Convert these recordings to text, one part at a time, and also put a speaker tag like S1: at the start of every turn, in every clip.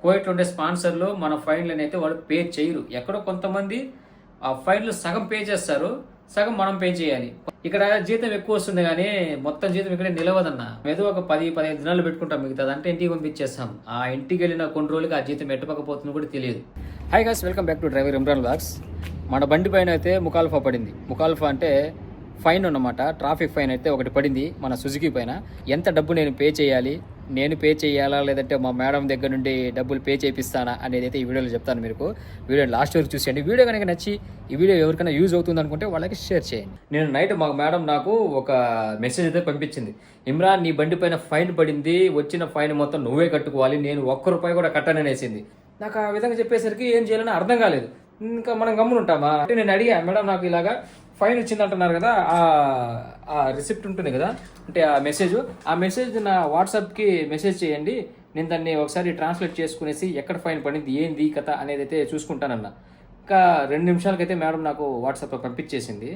S1: కోవిడ్లో ఉండే స్పాన్సర్లు మన ఫైన్లను అయితే వాళ్ళు పే చేయరు. ఎక్కడో కొంతమంది ఆ ఫైన్లు సగం పే చేస్తారు, సగం మనం పే చేయాలి. ఇక్కడ జీతం ఎక్కువ వస్తుంది కానీ మొత్తం జీతం ఇక్కడ నిలవదన్న. ఏదో ఒక 10-15 దినాలు పెట్టుకుంటాం, మిగతాది అంటే ఇంటికి పంపించేస్తాం. ఆ ఇంటికి వెళ్ళిన కొన్ని రోజులకి ఆ జీతం ఎట్టుపకపోతుందో కూడా తెలియదు. Hi guys, welcome back to driver Imran vlogs. మన బండి పైన అయితే ముఖాల్ఫా పడింది. ముఖాల్ఫా అంటే ఫైన్ అన్నమాట, ట్రాఫిక్ ఫైన్ అయితే ఒకటి పడింది మన సుజుకి పైన. ఎంత డబ్బు నేను పే చేయాలా లేదంటే మా మేడం దగ్గర నుండి డబ్బులు పే చేపిస్తానా అనేది అయితే ఈ వీడియోలో చెప్తాను. మీకు వీడియో లాస్ట్ వరకు చూసేయండి. వీడియో కనుక నచ్చి ఈ వీడియో ఎవరికైనా యూజ్ అవుతుంది అనుకుంటే వాళ్ళకి షేర్ చేయండి. నేను నైట్ మా మేడం నాకు ఒక మెసేజ్ అయితే పంపించింది. ఇమ్రాన్, నీ బండి పైన ఫైన్ పడింది, వచ్చిన ఫైన్ మొత్తం నువ్వే కట్టుకోవాలి, నేను ₹1 కూడా కట్టననేసింది. నాకు ఆ విధంగా చెప్పేసరికి ఏం చేయాలని అర్థం కాలేదు. ఇంకా మనం గమ్మునుంటామా అంటే నేను అడిగా, మేడం నాకు ఇలాగా ఫైన్ వచ్చింది అంటున్నారు కదా, ఆ రిసిప్ట్ ఉంటుంది కదా, అంటే ఆ మెసేజ్ నా వాట్సాప్కి మెసేజ్ చేయండి, నేను దాన్ని ఒకసారి ట్రాన్స్లేట్ చేసుకునేసి ఎక్కడ ఫైన్ పడింది ఏంది కథ అనేది అయితే చూసుకుంటానన్న. ఇంకా 2 నిమిషాలకైతే మేడం నాకు వాట్సాప్లో పంపించేసింది.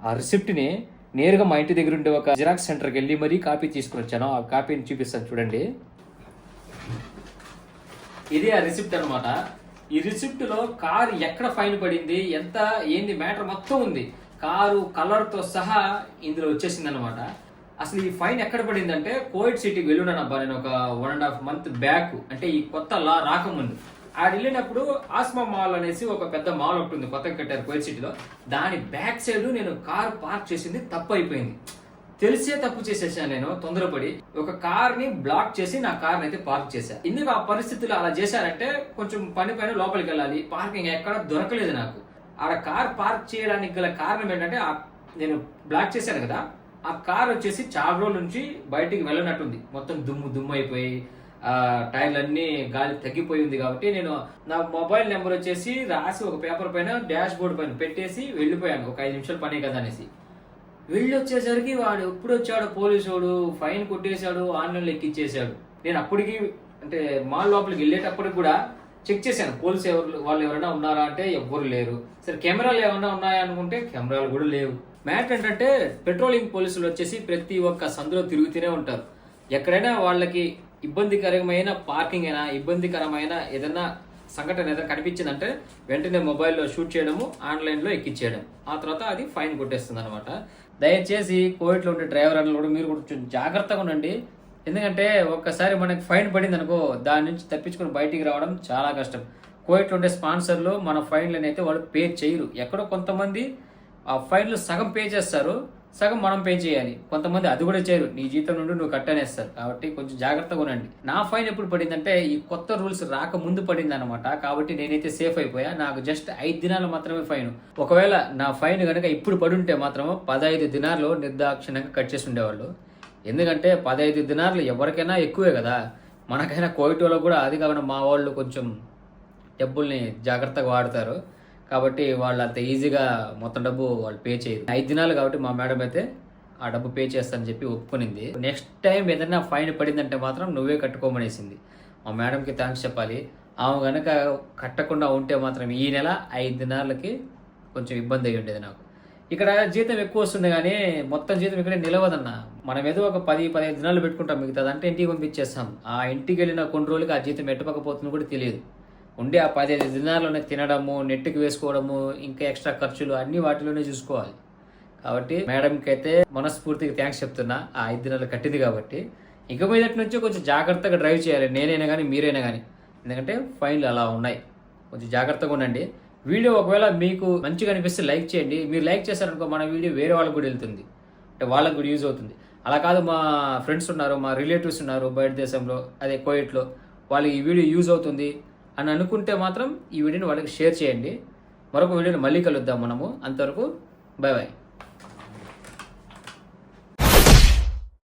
S1: ఆ రిసిప్ట్ని నేరుగా మా ఇంటి దగ్గర ఉండే ఒక జిరాక్స్ సెంటర్కి వెళ్ళి మరీ కాపీ తీసుకుని వచ్చాను. ఆ కాపీని చూపిస్తాను చూడండి. ఇది ఆ రిసిప్ట్ అనమాట. ఈ రిసిప్ట్ లో కారు ఎక్కడ ఫైన్ పడింది, ఎంత ఏంది మ్యాటర్ మొత్తం ఉంది. కారు కలర్ తో సహా ఇందులో వచ్చేసింది అనమాట. అసలు ఈ ఫైన్ ఎక్కడ పడింది అంటే కోవిడ్ సిటీకి వెళ్ళున్నాను అబ్బా నేను ఒక 1.5 month బ్యాక్, అంటే ఈ కొత్త లా రాకముందు. ఆడ వెళ్ళినప్పుడు ఆస్మా మాల్ అనేసి ఒక పెద్ద మాల్ ఒకటి ఉంది, కొత్తగా కట్టారు కోవిడ్ సిటీలో. దాని బ్యాక్ సైడ్ నేను కారు పార్క్ చేసింది తప్పు అయిపోయింది. తెలిసే తప్పు చేసేసాను నేను, తొందరపడి ఒక కార్ ని బ్లాక్ చేసి నా కార్ అయితే పార్క్ చేశాను. ఎందుకు ఆ పరిస్థితులు అలా చేశారంటే కొంచెం పని పైన లోపలికి వెళ్ళాలి, పార్కింగ్ ఎక్కడ దొరకలేదు నాకు. ఆడ కార్ పార్క్ చేయడానికి గల కారణం ఏంటంటే నేను బ్లాక్ చేశాను కదా, ఆ కార్ వచ్చేసి చాలా రోజుల నుంచి బయటికి వెళ్ళనట్టుంది, మొత్తం దుమ్ము అయిపోయి టైర్లన్నీ గాలి తగ్గిపోయి ఉంది. కాబట్టి నేను నా మొబైల్ నెంబర్ వచ్చేసి రాసి ఒక పేపర్ పైన డాష్ బోర్డ్ పైన పెట్టేసి వెళ్ళిపోయాను, ఒక 5 నిమిషాలు పని కదా అనేసి. వెళ్ళి వచ్చేసరికి వాడు ఎప్పుడు వచ్చాడు పోలీసుడు, ఫైన్ కొట్టేశాడు, ఆన్లైన్లో ఎక్కిచ్చేసాడు. నేను అప్పటికి అంటే మాల్ లోపలికి వెళ్ళేటప్పటికి కూడా చెక్ చేశాను, పోలీసు వాళ్ళు ఎవరైనా ఉన్నారా అంటే ఎవ్వరు లేరు. సరే కెమెరాలు ఏమైనా ఉన్నాయా అనుకుంటే కెమెరాలు కూడా లేవు. మ్యాటర్ ఏంటంటే పెట్రోలింగ్ పోలీసులు వచ్చేసి ప్రతి ఒక్క సందులో తిరుగుతూనే ఉంటారు. ఎక్కడైనా వాళ్ళకి ఇబ్బందికరమైన పార్కింగ్ అయినా, ఇబ్బందికరమైన ఏదైనా సంఘటన ఏదైనా కనిపించిందంటే వెంటనే మొబైల్లో షూట్ చేయడము, ఆన్లైన్లో ఎక్కిచ్చేయడం, ఆ తర్వాత అది ఫైన్ కొట్టేస్తుంది అనమాట. దయచేసి కోవిడ్లో ఉండే డ్రైవర్ కూడా మీరు కూడా కొంచెం జాగ్రత్తగా ఉండండి. ఎందుకంటే ఒక్కసారి మనకి ఫైన్ పడింది అనుకో, దాని నుంచి తప్పించుకొని బయటికి రావడం చాలా కష్టం. కోవిడ్లో ఉండే స్పాన్సర్లు మన ఫైన్లను అయితే వాళ్ళు పే చేయరు. ఎక్కడో కొంతమంది ఆ ఫైన్లు సగం పే చేస్తారు, సగం మనం పే చేయాలి. కొంతమంది అది కూడా చేయరు, నీ జీతం నుండి నువ్వు కట్టనేస్తారు. కాబట్టి కొంచెం జాగ్రత్తగా ఉండండి. నా ఫైన్ ఎప్పుడు పడిందంటే ఈ కొత్త రూల్స్ రాకముందు పడింది అనమాట. కాబట్టి నేనైతే సేఫ్ అయిపోయా. నాకు జస్ట్ 5 దినాలు మాత్రమే ఫైన్. ఒకవేళ నా ఫైన్ కనుక ఇప్పుడు పడుంటే మాత్రం 15 దినాలు నిర్దాక్షిణ్యంగా కట్ చేసి ఉండేవాళ్ళు. ఎందుకంటే 15 దినాలు ఎవరికైనా ఎక్కువే కదా, మనకైనా కోవిడ్ వాళ్ళకు కూడా. అది కాకుండా మా వాళ్ళు కొంచెం డబ్బుల్ని జాగ్రత్తగా వాడతారు, కాబట్టి వాళ్ళు అంత ఈజీగా మొత్తం డబ్బు వాళ్ళు పే చేయరు. 5 దినాలు కాబట్టి మా మేడం అయితే ఆ డబ్బు పే చేస్తానని చెప్పి ఒప్పుకునింది. నెక్స్ట్ టైం ఏదైనా ఫైన్ పడిందంటే మాత్రం నువ్వే కట్టుకోమనేసింది. మా మేడంకి థ్యాంక్స్ చెప్పాలి. ఆమె కనుక కట్టకుండా ఉంటే మాత్రం ఈ నెల 5 దినాలకి కొంచెం ఇబ్బంది అయ్యి ఉండేది నాకు. ఇక్కడ జీతం ఎక్కువ వస్తుంది కానీ మొత్తం జీతం ఇక్కడ నిలవదన్న. మనం ఏదో ఒక 10-15 దినాలు పెట్టుకుంటాం, మిగతాది అంటే ఇంటికి పంపించేస్తాం. ఆ ఇంటికి వెళ్ళిన కొన్ని రోజులకి ఆ జీతం ఎట్టుపకపోతుందో కూడా తెలియదు. ఉండే ఆ 15 దినాల్లోనే తినడము, నెట్కి వేసుకోవడము, ఇంకా ఎక్స్ట్రా ఖర్చులు అన్ని వాటిలోనే చూసుకోవాలి. కాబట్టి మేడంకి అయితే మనస్ఫూర్తిగా థ్యాంక్స్ చెప్తున్నా, ఆ 5 దినాలు కట్టింది కాబట్టి. ఇక మీదటి నుంచి కొంచెం జాగ్రత్తగా డ్రైవ్ చేయాలి, నేనైనా కానీ మీరైనా కానీ. ఎందుకంటే ఫైన్లు అలా ఉన్నాయి, కొంచెం జాగ్రత్తగా ఉండండి. వీడియో ఒకవేళ మీకు మంచిగా అనిపిస్తే లైక్ చేయండి. మీరు లైక్ చేశారనుకో మన వీడియో వేరే వాళ్ళకి కూడా వెళ్తుంది, అంటే వాళ్ళకి కూడా యూజ్ అవుతుంది. అలా కాదు, మా ఫ్రెండ్స్ ఉన్నారు, మా రిలేటివ్స్ ఉన్నారు బయట దేశంలో, అదే కోవిడ్లో, వాళ్ళకి ఈ వీడియో యూజ్ అవుతుంది అని అనుకుంటే మాత్రం ఈ వీడియోని వాళ్ళకి షేర్ చేయండి. మరొక వీడియోని మళ్ళీ కలుద్దాం మనము. అంతవరకు బై బై.